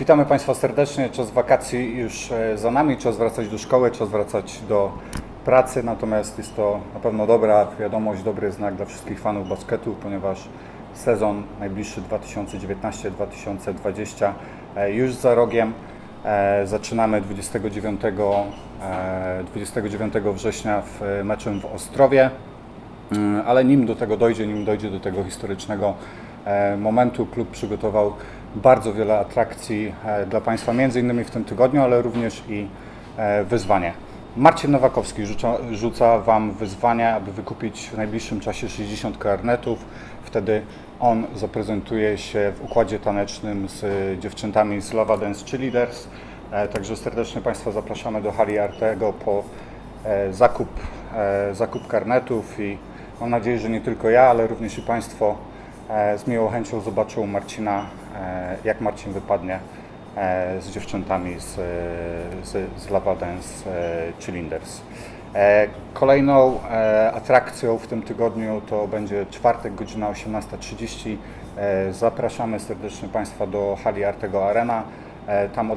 Witamy Państwa serdecznie. Czas wakacji już za nami, czas wracać do szkoły, czas wracać do pracy, natomiast jest to na pewno dobra wiadomość, dobry znak dla wszystkich fanów basketu, ponieważ sezon najbliższy 2019-2020 już za rogiem. Zaczynamy 29 września meczem w Ostrowie, ale nim dojdzie do tego historycznego momentu, klub przygotował bardzo wiele atrakcji dla Państwa, między innymi w tym tygodniu, ale również i wyzwanie. Marcin Nowakowski rzuca Wam wyzwanie, aby wykupić w najbliższym czasie 60 karnetów. Wtedy on zaprezentuje się w układzie tanecznym z dziewczętami z Dance Cheerleaders. Także serdecznie Państwa zapraszamy do hali Artego po zakup karnetów i mam nadzieję, że nie tylko ja, ale również i Państwo z miłą chęcią zobaczą Marcina, jak Marcin wypadnie z dziewczętami z Dance Cheerleaders. Kolejną atrakcją w tym tygodniu to będzie czwartek, godzina 18:30. Zapraszamy serdecznie Państwa do hali Artego Arena. Tam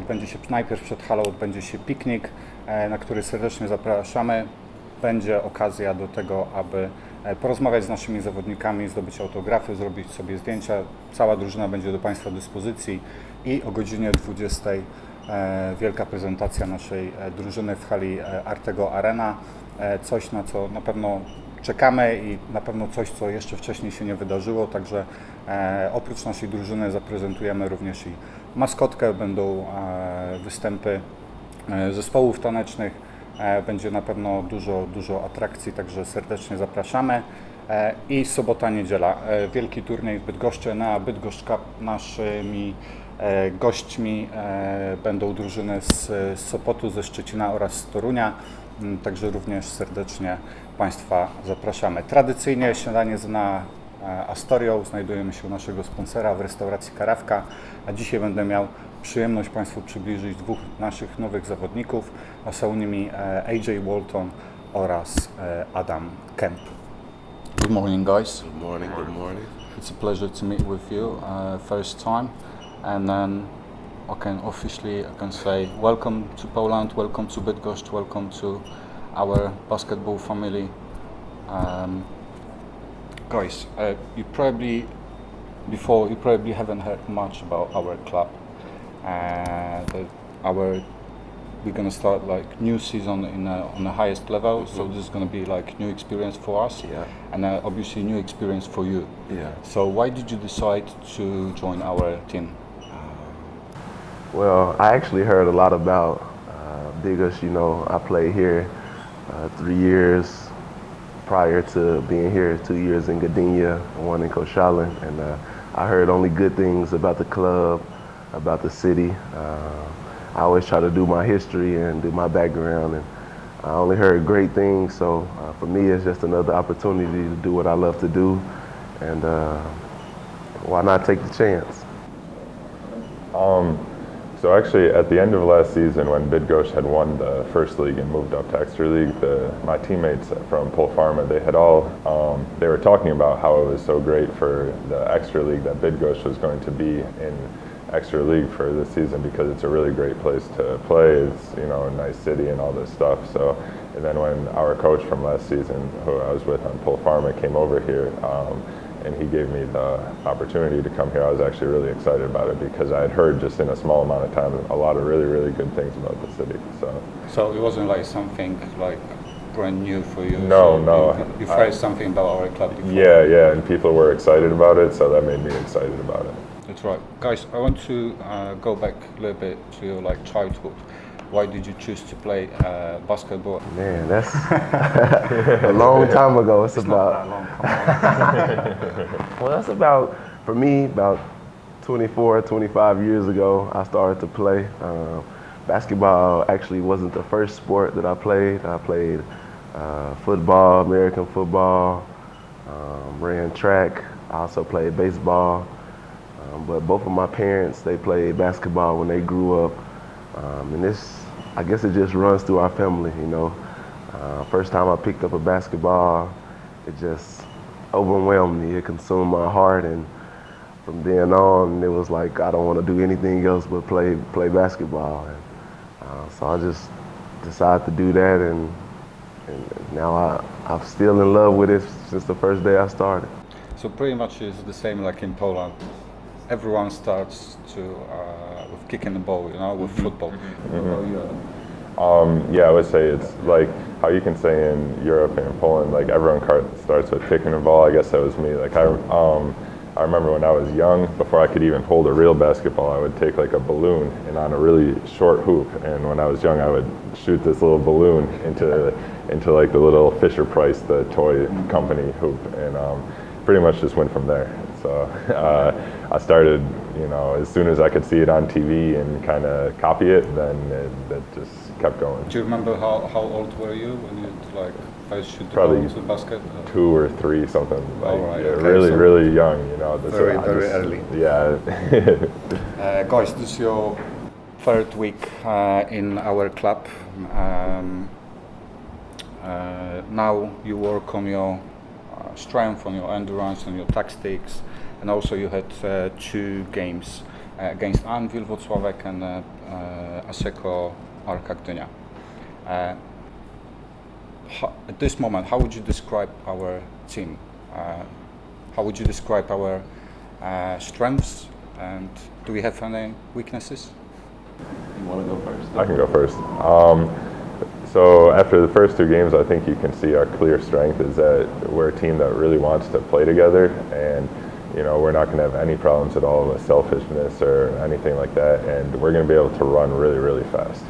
najpierw przed halą odbędzie się piknik, na który serdecznie zapraszamy. Będzie okazja do tego, aby porozmawiać z naszymi zawodnikami, zdobyć autografy, zrobić sobie zdjęcia. Cała drużyna będzie do Państwa dyspozycji i o godzinie 20 wielka prezentacja naszej drużyny w hali Artego Arena. Coś, na co na pewno czekamy i na pewno coś, co jeszcze wcześniej się nie wydarzyło. Także oprócz naszej drużyny zaprezentujemy również i maskotkę, będą występy zespołów tanecznych. Będzie na pewno dużo atrakcji, także serdecznie zapraszamy. I sobota, niedziela. Wielki turniej w Bydgoszczy, na Bydgoszcz Cup. Naszymi gośćmi będą drużyny z Sopotu, ze Szczecina oraz z Torunia. Także również serdecznie Państwa zapraszamy. Tradycyjnie śniadanie z Enea Astorią. Znajdujemy się u naszego sponsora w Restauracji Karafka, a dzisiaj będę miał przyjemność Państwu przybliżyć dwóch naszych nowych zawodników, a są nimi Walton oraz Adam Kemp. Good morning, guys. Good morning, good morning. It's a pleasure to meet with you first time, and then I can say welcome to Poland, welcome to Bydgoszcz, welcome to our basketball family. Guys, you probably haven't heard much about our club. We're gonna start like new season on the highest level, so this is gonna be like new experience for us, and obviously new experience for you. So why did you decide to join our team? Well, I actually heard a lot about Bydgoszcz. You know, I played here 3 years prior to being here, 2 years in Gdynia, 1 in Koszalin, and I heard only good things about the club, about the city. I always try to do my history and do my background, and I only heard great things, so for me it's just another opportunity to do what I love to do, and why not take the chance? So actually at the end of last season, when Bydgoszcz had won the first league and moved up to extra league, my teammates from Polfarma, they were talking about how it was so great for the extra league that Bydgoszcz was going to be in extra league for this season, because it's a really great place to play. It's, you know, a nice city and all this stuff. So, and then when our coach from last season, who I was with on Polfarma, came over here, and he gave me the opportunity to come here, I was actually really excited about it, because I had heard just in a small amount of time a lot of really good things about the city. So it wasn't like something like brand new for you? No. You've heard something about our club before? Yeah, and people were excited about it, so that made me excited about it. That's right. Guys, I want to go back a little bit to your childhood. Why did you choose to play basketball? Man, that's a long time ago. It's about not that long. Well, that's for me, about 24, 25 years ago, I started to play. Basketball actually wasn't the first sport that I played. I played football, American football, ran track. I also played baseball. But both of my parents, they played basketball when they grew up. And I guess it just runs through our family, you know. First time I picked up a basketball, it just overwhelmed me. It consumed my heart, and from then on, it was like I don't want to do anything else but play basketball. And so I just decided to do that, and now I'm still in love with it since the first day I started. So pretty much it's the same like in Poland. Everyone starts with kicking the ball, with football. Yeah, I would say it's like how you can say in Europe and in Poland, like everyone starts with kicking the ball. I guess that was me. Like I remember when I was young, before I could even hold a real basketball, I would take like a balloon and on a really short hoop. And when I was young, I would shoot this little balloon into like the little Fisher-Price, the toy company hoop, and pretty much just went from there. So I started, as soon as I could see it on TV and kind of copy it, then it just kept going. Do you remember how old were you when you first shoot the Probably ball to the basket? 2 or 3, something like right, yeah, okay, really, so really young. Very early. Yeah. Guys, this is your third week in our club. Now you work on your strength, on your endurance, on your tactics, and also you had 2 games against Anwil Włocławek and Aseko Arka Gdynia. At this moment, how would you describe our team? How would you describe our strengths, and do we have any weaknesses? You want to go first? I can go first. So after the first 2 games, I think you can see our clear strength is that we're a team that really wants to play together, and we're not going to have any problems at all with selfishness or anything like that, and we're going to be able to run really, really fast.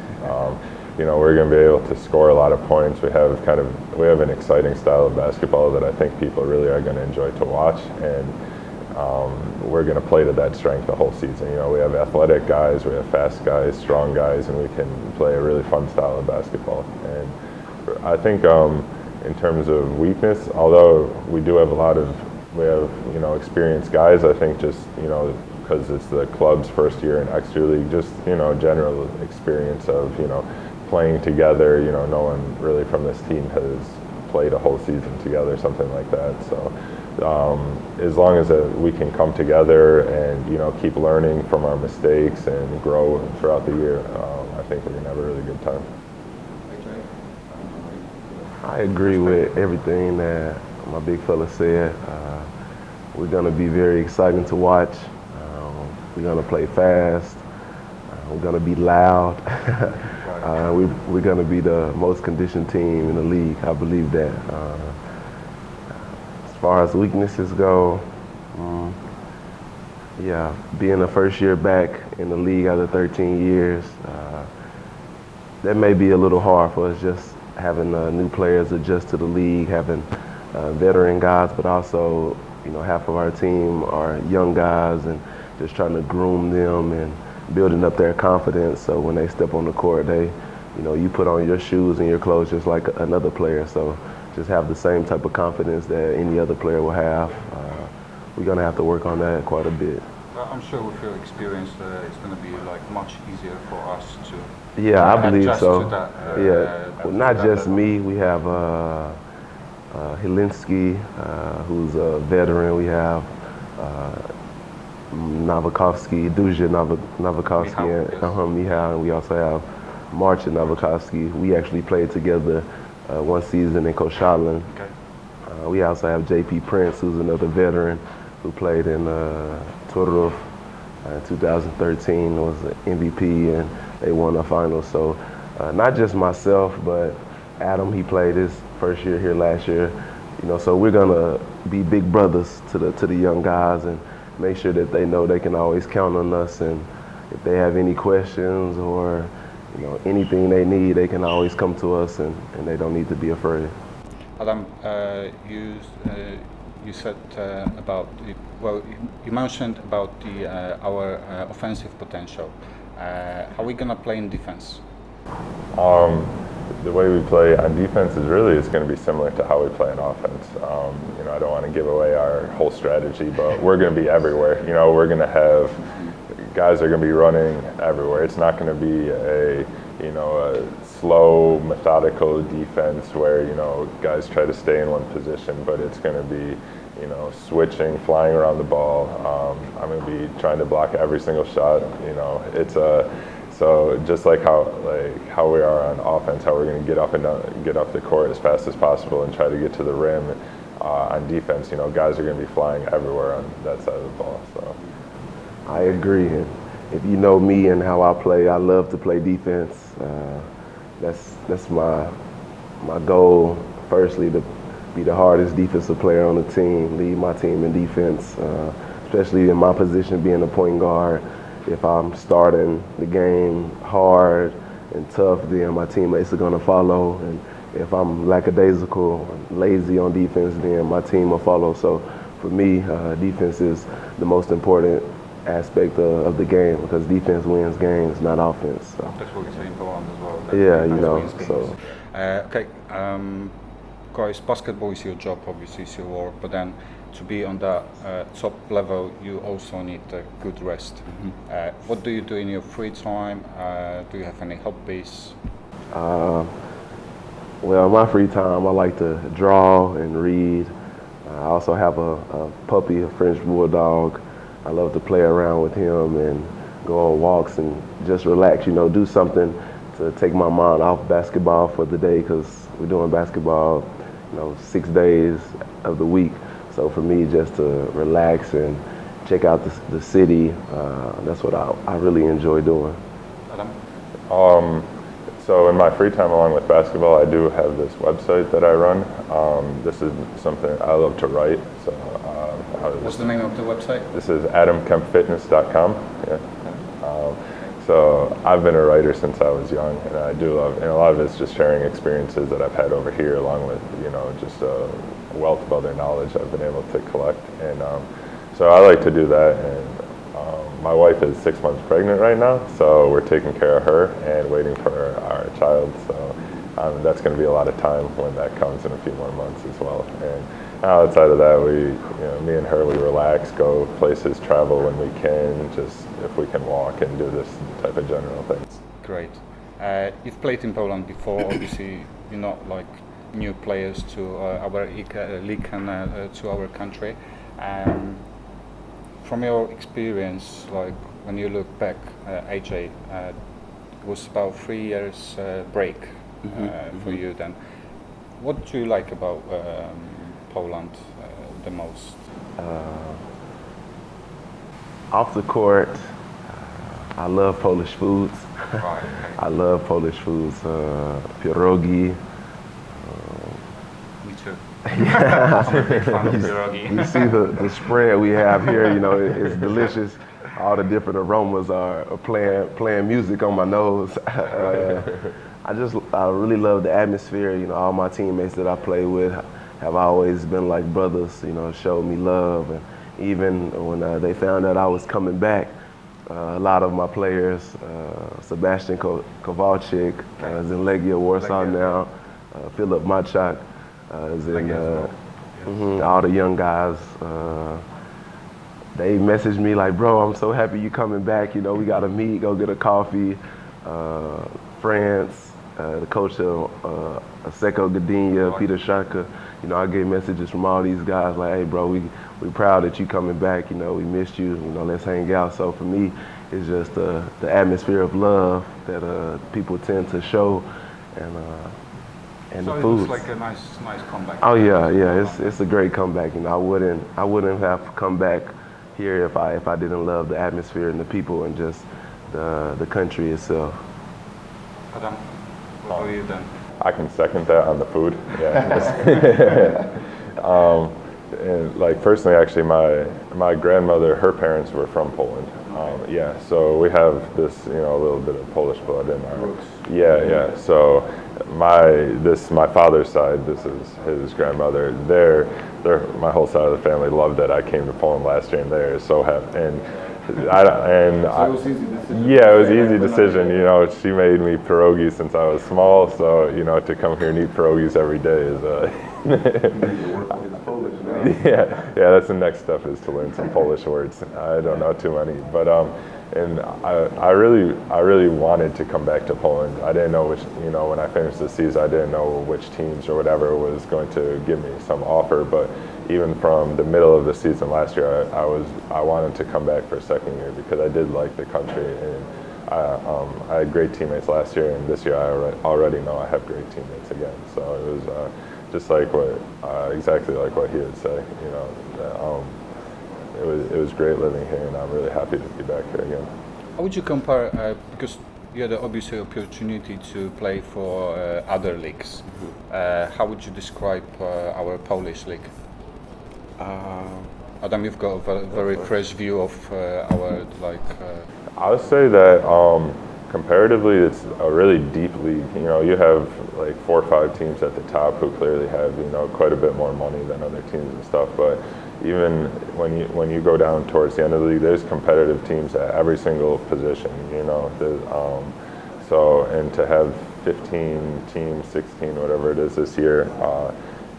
We're going to be able to score a lot of points. We have an exciting style of basketball that I think people really are going to enjoy to watch, and we're going to play to that strength the whole season. We have athletic guys, we have fast guys, strong guys, and we can play a really fun style of basketball. And I think in terms of weakness, although we do have we have experienced guys, I think just because it's the club's first year in extra league, just general experience of playing together. No one really from this team has played a whole season together, something like that. So as long as we can come together and keep learning from our mistakes and grow throughout the year, I think we're gonna have a really good time. I agree with everything that my big fella said. We're gonna be very exciting to watch. We're gonna play fast. We're gonna be loud. We're gonna be the most conditioned team in the league. I believe that. As far as weaknesses go, yeah, being the first year back in the league after 13 years, that may be a little hard for us, just having new players adjust to the league, having veteran guys, but also, half of our team are young guys, and just trying to groom them and building up their confidence. So when they step on the court, you put on your shoes and your clothes just like another player. So just have the same type of confidence that any other player will have. We're gonna have to work on that quite a bit. I'm sure with your experience, it's going to be much easier for us to. Yeah, I believe so. To that, well, not just me. We have Helinski, who's a veteran. We have Novakovsky, Duja Novakovsky, and Mihal, and we also have Marcin Novakovsky. We actually played together one season in Koszalin. Okay. We also have JP Prince, who's another veteran who played in Turów in 2013, was an MVP, and they won the finals. So not just myself, but Adam, he played his first year here last year. So we're gonna be big brothers to the young guys and make sure that they know they can always count on us, and if they have any questions or anything they need, they can always come to us, and they don't need to be afraid. Adam, you said you mentioned about our offensive potential. How are we gonna play in defense? The way we play on defense is going to be similar to how we play on offense. I don't want to give away our whole strategy, but we're going to be everywhere. We're going to have guys are going to be running everywhere. It's not going to be a slow, methodical defense where, you know, guys try to stay in one position, but it's going to be, you know, switching, flying around the ball. I'm going to be trying to block every single shot. You know, it's so just like how we are on offense, how we're going to get off the court as fast as possible and try to get to the rim. On defense, you know, guys are going to be flying everywhere on that side of the ball. So I agree. And if you know me and how I play, I love to play defense. That's my goal. Firstly, to be the hardest defensive player on the team, lead my team in defense, especially in my position being a point guard. If I'm starting the game hard and tough, then my teammates are going to follow. And if I'm lackadaisical, lazy on defense, then my team will follow. So for me, defense is the most important aspect of the game, because defense wins games, not offense. So. That's what we say in Poland as well. Yeah, you know. So. Okay, guys, basketball is your job, obviously, it's your work, but then to be on the top level, you also need a good rest. Mm-hmm. What do you do in your free time? Do you have any hobbies? Well, in my free time, I like to draw and read. I also have a puppy, a French bulldog. I love to play around with him and go on walks and just relax, you know, do something to take my mind off basketball for the day, because we're doing basketball, you know, 6 days of the week. So for me, just to relax and check out the city, that's what I really enjoy doing. Adam? So in my free time along with basketball, I do have this website that I run. This is something I love to write. So what's the name of the website? This is adamkempfitness.com. Yeah. So I've been a writer since I was young, and I do love, and a lot of it's just sharing experiences that I've had over here, along with, you know, just a wealth of other knowledge I've been able to collect. And so I like to do that. And my wife is 6 months pregnant right now, so we're taking care of her and waiting for our child. So that's going to be a lot of time when that comes in a few more months as well. And outside of that, me and her, we relax, go places, travel when we can, just if we can walk and do this type of general things. Great. You've played in Poland before, obviously you're not like new players to our league and to our country. From your experience, like when you look back, AJ, it was about 3 years break for you then. What do you like about Poland the most? Off the court, I love Polish foods. Right. I love Polish foods, pierogi. Me too. I'm a big fan of pierogi. You see the spread we have here, you know, it's delicious. All the different aromas are playing music on my nose. I really love the atmosphere. You know, all my teammates that I play with have always been like brothers, you know, showed me love. And even when they found out I was coming back, a lot of my players, Sebastian Kowalczyk is in Legia Warsaw now, Philip Machak is in, all the young guys. They messaged me like, bro, I'm so happy you coming back. You know, we got to meet, go get a coffee. France, the coach of Aseko Gdynia, Peter Shaka. You know, I get messages from all these guys like, hey, bro, we proud that you coming back. You know, we missed you. You know, let's hang out. So for me, it's just the atmosphere of love that people tend to show, and so the food. It's like a nice comeback. Oh yeah, it's a great comeback. You know, I wouldn't have come back here if I didn't love the atmosphere and the people and just the country itself. Adam, what about you then? I can second that on the food. Yeah. And like personally, actually, my grandmother, her parents were from Poland. Yeah, so we have this, you know, a little bit of Polish blood in our roots. Yeah. So my father's side, this is his grandmother. My whole side of the family loved that I came to Poland last year, and they're so happy. And it was easy decision. Yeah, it was an easy decision. You know, she made me pierogies since I was small, so you know, to come here and eat pierogies every day is. Yeah, that's the next step is to learn some Polish words. I don't know too many, but and I really wanted to come back to Poland. I didn't know which, when I finished the season, I didn't know which teams or whatever was going to give me some offer. But even from the middle of the season last year, I wanted to come back for a second year because I did like the country, and I had great teammates last year, and this year I already know I have great teammates again. So it was just like exactly like what he would say. It was great living here, and I'm really happy to be back here again. How would you compare, because you had obviously opportunity to play for other leagues, how would you describe our Polish league? Adam, you've got a very fresh view of our I would say that comparatively, it's a really deep league. You have like 4 or 5 teams at the top who clearly have quite a bit more money than other teams and stuff. But even when you go down towards the end of the league, there's competitive teams at every single position. So and to have 15 teams, 16, whatever it is this year,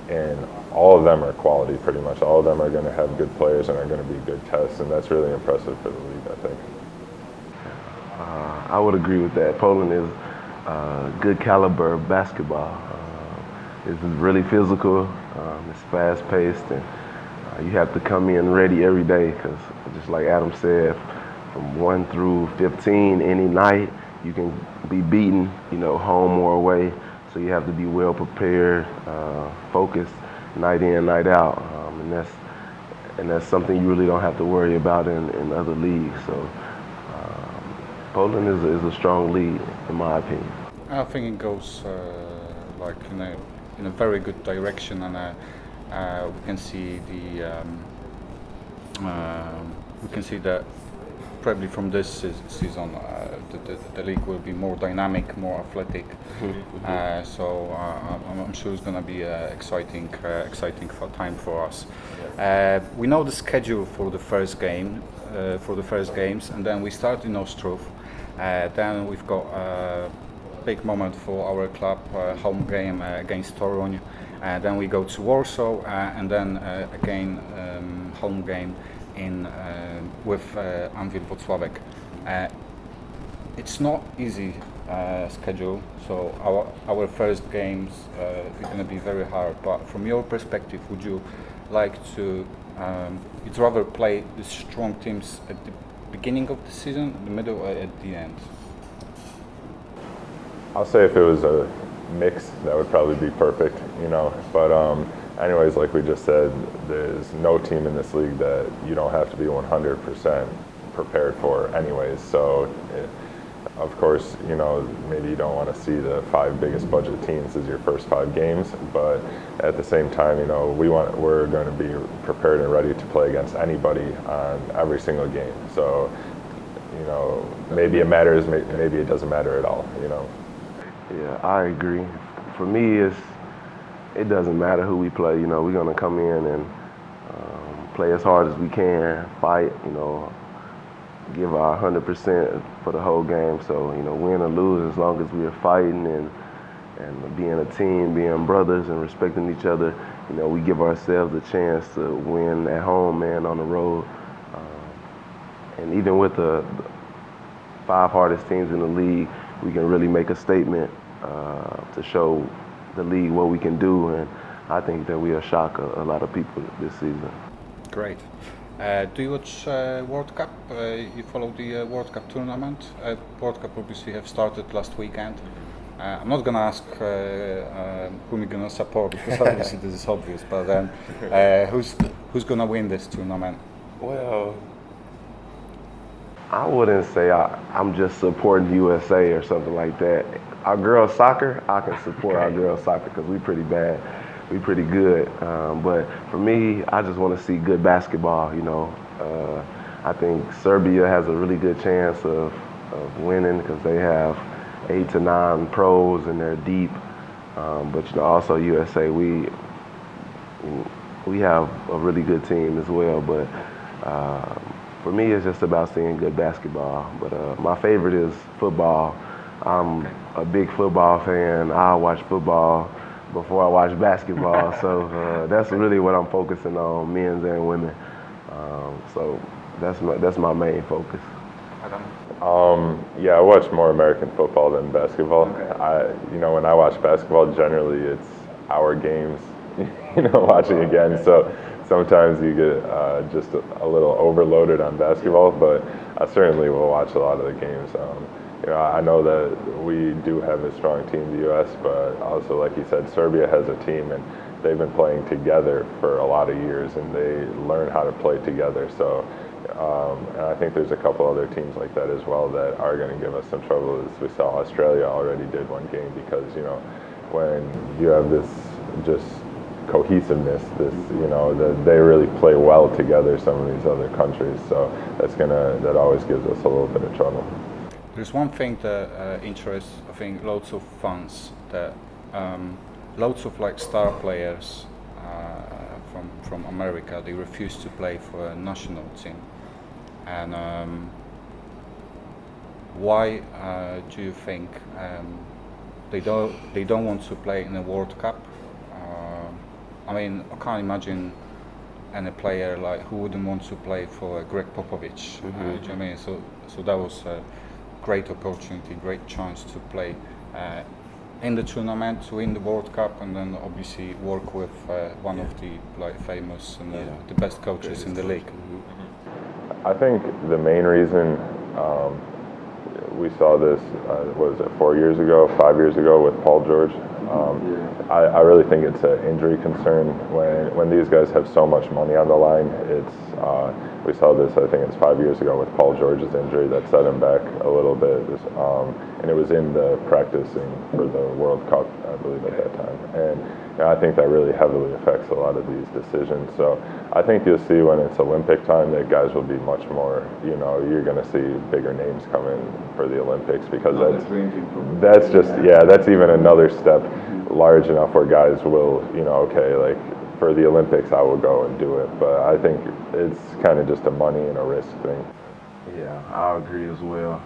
and all of them are quality pretty much. All of them are going to have good players and are going to be good tests, and that's really impressive for the league, I think. I would agree with that. Poland is good caliber basketball. It's really physical. It's fast-paced, and you have to come in ready every day because, just like Adam said, from 1 through 15, any night you can be beaten, home or away. So you have to be well prepared, focused, night in, night out, and that's something you really don't have to worry about in other leagues. So. Poland is a strong league, in my opinion. I think it goes in a very good direction, and we can see that probably from this season the league will be more dynamic, more athletic. So I'm sure it's going to be an exciting time for us. We know the schedule for the first games, and then we start in Ostrów. Then we've got a big moment for our club, home game against Toruń. Then we go to Warsaw, and then again home game with Anwil Włocławek. It's not easy schedule, so our first games is going to be very hard. But from your perspective, would you like to? You'd rather play the strong teams at the beginning of the season, the middle, or at the end? I'll say if it was a mix, that would probably be perfect, But anyways, like we just said, there's no team in this league that you don't have to be 100% prepared for anyways. So, of course, maybe you don't want to see the 5 biggest budget teams as your first 5 games, but at the same time, we're going to be prepared and ready to play against anybody on every single game. So, maybe it matters, maybe it doesn't matter at all, Yeah, I agree. For me, it doesn't matter who we play. We're going to come in and play as hard as we can, fight, give our 100% for the whole game. So, win or lose, as long as we are fighting and being a team, being brothers and respecting each other, we give ourselves a chance to win at home and on the road. And even with the 5 hardest teams in the league, we can really make a statement to show the league what we can do, and I think that we'll shock a lot of people this season. Great. Do you watch World Cup? You follow the World Cup tournament? World Cup obviously have started last weekend. I'm not going to ask whom you're going to support because obviously this is obvious, but then who's going to win this tournament? Well, I wouldn't say I'm just supporting USA or something like that. Our girls soccer, I can support our girls soccer because we're pretty bad. We're pretty good. But for me, I just want to see good basketball, I think Serbia has a really good chance of winning because they have 8 to 9 pros and they're deep. But also USA, we have a really good team as well. But for me, it's just about seeing good basketball. But my favorite is football. I'm a big football fan. I watch football before I watch basketball. So that's really what I'm focusing on, men's and women. So that's my main focus. Adam? Yeah, I watch more American football than basketball. Okay. When I watch basketball, generally it's our games, watching again. So sometimes you get just a little overloaded on basketball, but I certainly will watch a lot of the games. I know that we do have a strong team in the U.S., but also, like you said, Serbia has a team, and they've been playing together for a lot of years, and they learn how to play together. So, and I think there's a couple other teams like that as well that are going to give us some trouble. As we saw, Australia already did one game because, when you have this just cohesiveness, that they really play well together, some of these other countries. So that always gives us a little bit of trouble. There's one thing that interests, I think, loads of fans, that loads of star players from America, they refuse to play for a national team. And why do you think they don't want to play in a World Cup? I can't imagine any player who wouldn't want to play for Greg Popovich. Do you know what I mean? So that was a great opportunity, great chance to play in the tournament, to win the World Cup, and then obviously work with one of the famous and the best coaches in the league. I think the main reason we saw this was it 4 years ago, 5 years ago with Paul George. I really think it's an injury concern when these guys have so much money on the line. We saw this, I think it's 5 years ago with Paul George's injury that set him back a little bit, and it was in the practicing for the World Cup, I believe, at that time. And I think that really heavily affects a lot of these decisions. So I think you'll see when it's Olympic time that guys will be much more, you're going to see bigger names come in for the Olympics, because that's even another step large enough where guys will, for the Olympics I will go and do it. But I think it's kind of just a money and a risk thing. Yeah, I agree as well.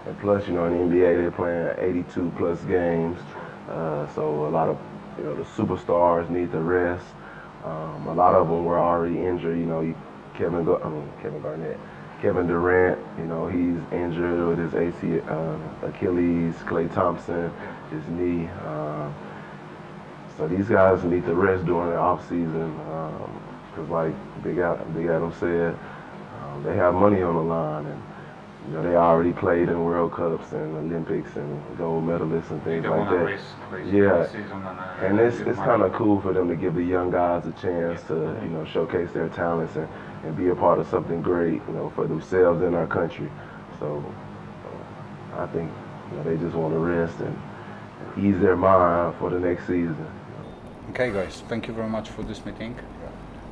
And plus, in the NBA they're playing 82 plus games, so a lot of the superstars need to rest. A lot of them were already injured. Kevin Garnett, Kevin Durant. He's injured with his Achilles. Klay Thompson, his knee. So these guys need to rest during the off season, because like Big Adam said, they have money on the line, and they already played in World Cups and Olympics and gold medalists and things like that. And it's kind of cool for them to give the young guys a chance to showcase their talents and be a part of something great, for themselves and our country. So I think they just want to rest and ease their mind for the next season. Okay, guys, thank you very much for this meeting.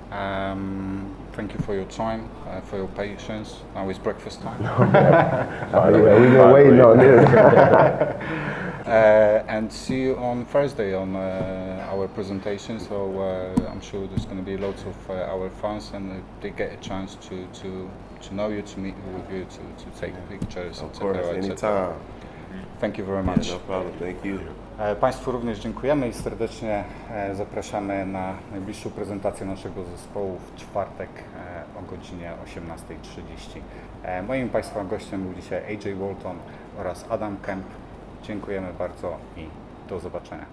Thank you for your time, for your patience. Now it's breakfast time. We've been waiting on this. And see you on Thursday on our presentation. So I'm sure there's going to be lots of our fans, and they get a chance to know you, to meet with you, to take pictures, Of course, anytime. Thank you very much. No problem, thank you. Państwu również dziękujemy i serdecznie zapraszamy na najbliższą prezentację naszego zespołu w czwartek o godzinie 18:30. Moim Państwa gościem był dzisiaj AJ Walton oraz Adam Kemp. Dziękujemy bardzo i do zobaczenia.